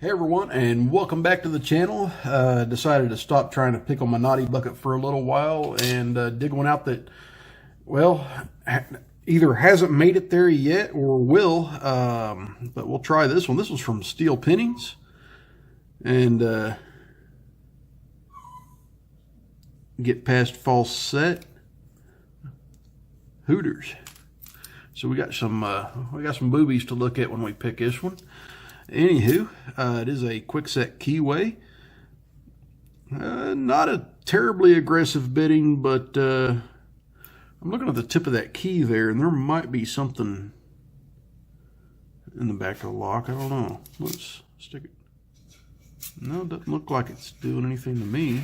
Hey everyone, and welcome back to the channel. Decided to stop trying to pick on my naughty bucket for a little while and dig one out that, well, either hasn't made it there yet or will. But we'll try this one. This was from Steel Pinnings, and get past false set Hooters. So we got some boobies to look at when we pick this one. Anywho, it is a quickset keyway. Not a terribly aggressive bitting, but I'm looking at the tip of that key there, and there might be something in the back of the lock. I don't know. Let's stick it. No, it doesn't look like it's doing anything to me.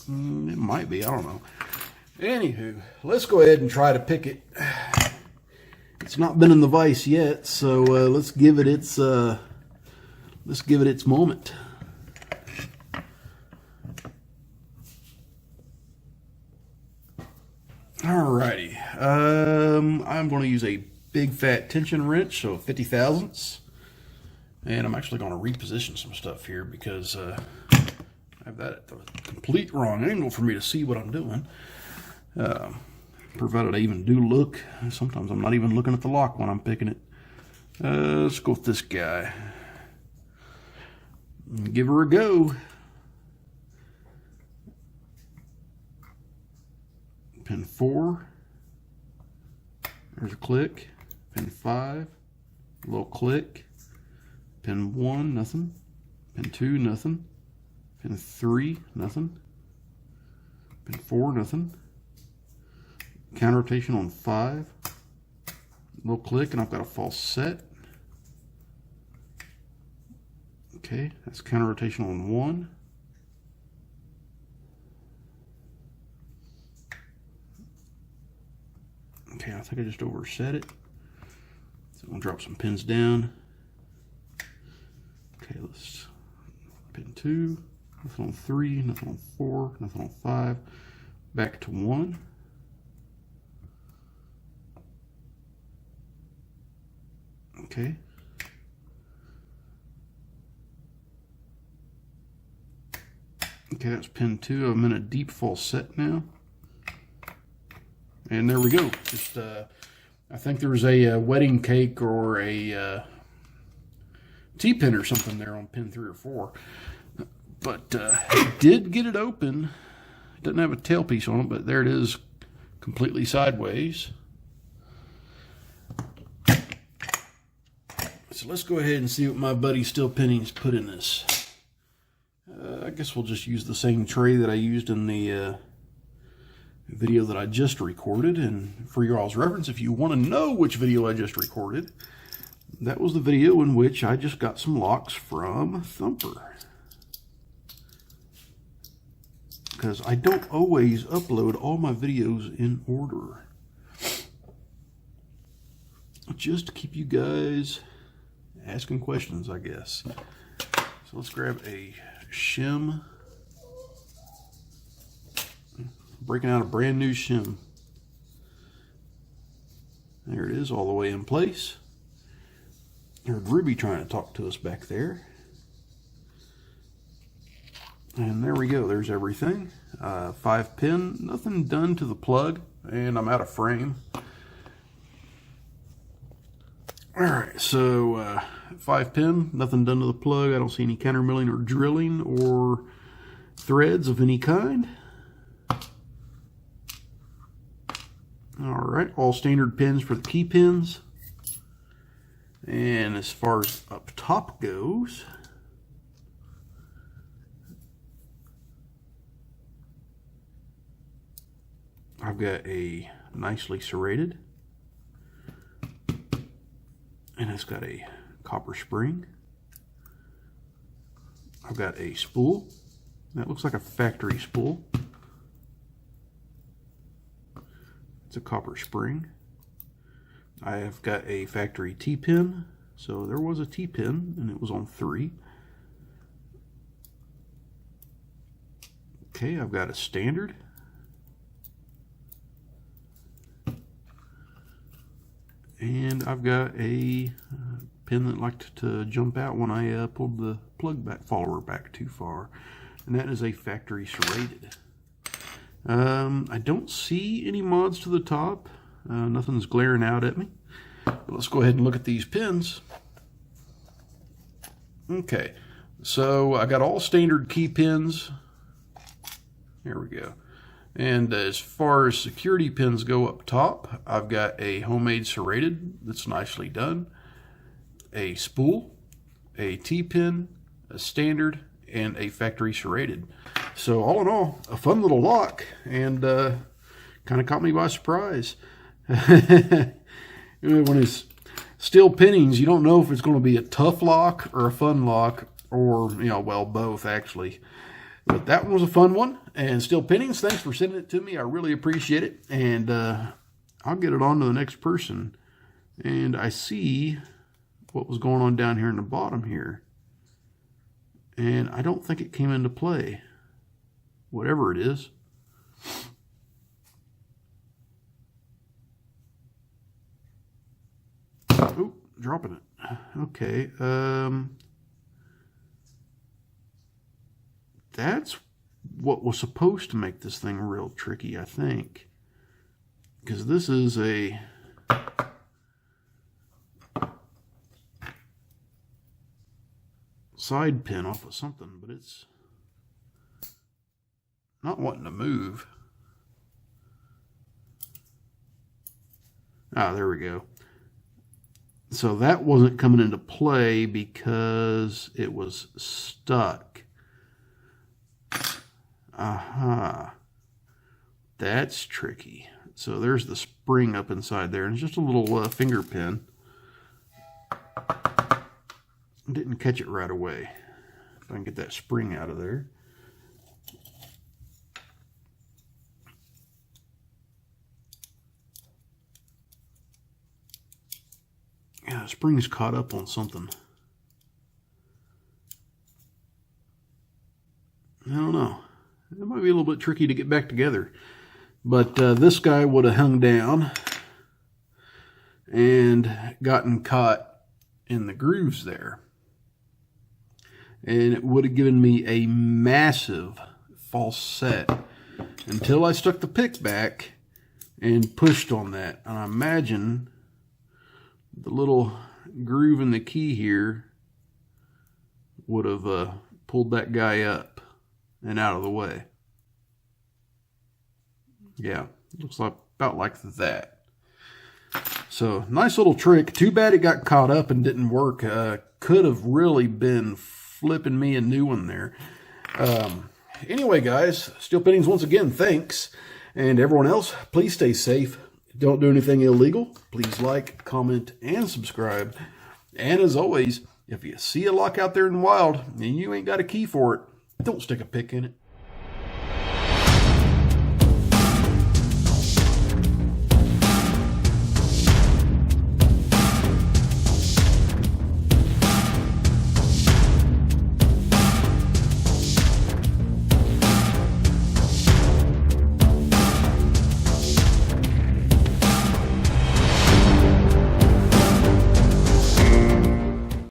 It might be. I don't know. Anywho, let's go ahead and try to pick it. It's not been in the vise yet, so let's give it its moment. Alrighty, I'm going to use a big fat tension wrench, so 50 thousandths, and I'm actually going to reposition some stuff here because I have that at the complete wrong angle for me to see what I'm doing. Provided I even do look. Sometimes I'm not even looking at the lock when I'm picking it. Let's go with this guy. Give her a go. Pin 4. There's a click. Pin 5. A little click. Pin 1, nothing. Pin 2, nothing. Pin 3, nothing. Pin 4, nothing. Counter rotation on 5. Little click, and I've got a false set. Okay, that's counter rotation on 1. Okay, I think I just overset it. So I'm gonna drop some pins down. Okay, let's pin 2, nothing on 3, nothing on 4, nothing on 5. Back to 1. Okay. Okay, that's pin 2. I'm in a deep false set now. And there we go. Just, I think there was a wedding cake or a T-pin or something there on pin 3 or 4. But did get it open. It doesn't have a tailpiece on it, but there it is, completely sideways. So let's go ahead and see what my buddy Steel Pinnings put in this. I guess we'll just use the same tray that I used in the video that I just recorded. And for your all's reference, if you want to know which video I just recorded, that was the video in which I just got some locks from Thumper. Because I don't always upload all my videos in order. Just to keep you guys asking questions, I guess. So let's grab a shim. Breaking out a brand new shim. There it is, all the way in place. Heard Ruby trying to talk to us back there. And there we go, there's everything. 5 pin, nothing done to the plug, and I'm out of frame. Alright, so 5 pin, nothing done to the plug. I don't see any counter milling or drilling or threads of any kind. Alright, all standard pins for the key pins. And as far as up top goes, I've got a nicely serrated, and it's got a copper spring. I've got a spool. That looks like a factory spool. It's a copper spring. I have got a factory T-pin. So there was a T-pin, and it was on 3. Okay, I've got a standard. And I've got a pin that liked to jump out when I pulled the plug back follower back too far, and that is a factory serrated. I don't see any mods to the top. Nothing's glaring out at me. But let's go ahead and look at these pins. Okay, so I got all standard key pins. There we go. And as far as security pins go up top, I've got a homemade serrated that's nicely done, a spool, a T-pin, a standard, and a factory serrated. So all in all, a fun little lock, and kind of caught me by surprise. When it's steel pinnings, you don't know if it's going to be a tough lock or a fun lock, or, you know, well, both actually. But that one was a fun one. And Steel Pinnings, thanks for sending it to me. I really appreciate it. And I'll get it on to the next person. And I see what was going on down here in the bottom here. And I don't think it came into play. Whatever it is. Oh, dropping it. Okay. That's what was supposed to make this thing real tricky, I think. Because this is a side pin off of something, but it's not wanting to move. Ah, there we go. So that wasn't coming into play because it was stuck. Aha. That's tricky. So there's the spring up inside there, and it's just a little finger pin. Didn't catch it right away. If I can get that spring out of there. Yeah, the spring's caught up on something. I don't know. It might be a little bit tricky to get back together. But this guy would have hung down and gotten caught in the grooves there. And it would have given me a massive false set until I stuck the pick back and pushed on that. And I imagine the little groove in the key here would have pulled that guy up and out of the way. Yeah, looks like about like that. So nice little trick. Too bad it got caught up and didn't work. Could have really been flipping me a new one there. Anyway, guys, Steel Pinnings once again, thanks. And everyone else, please stay safe. Don't do anything illegal. Please like, comment, and subscribe. And as always, if you see a lock out there in the wild and you ain't got a key for it, don't stick a pick in it.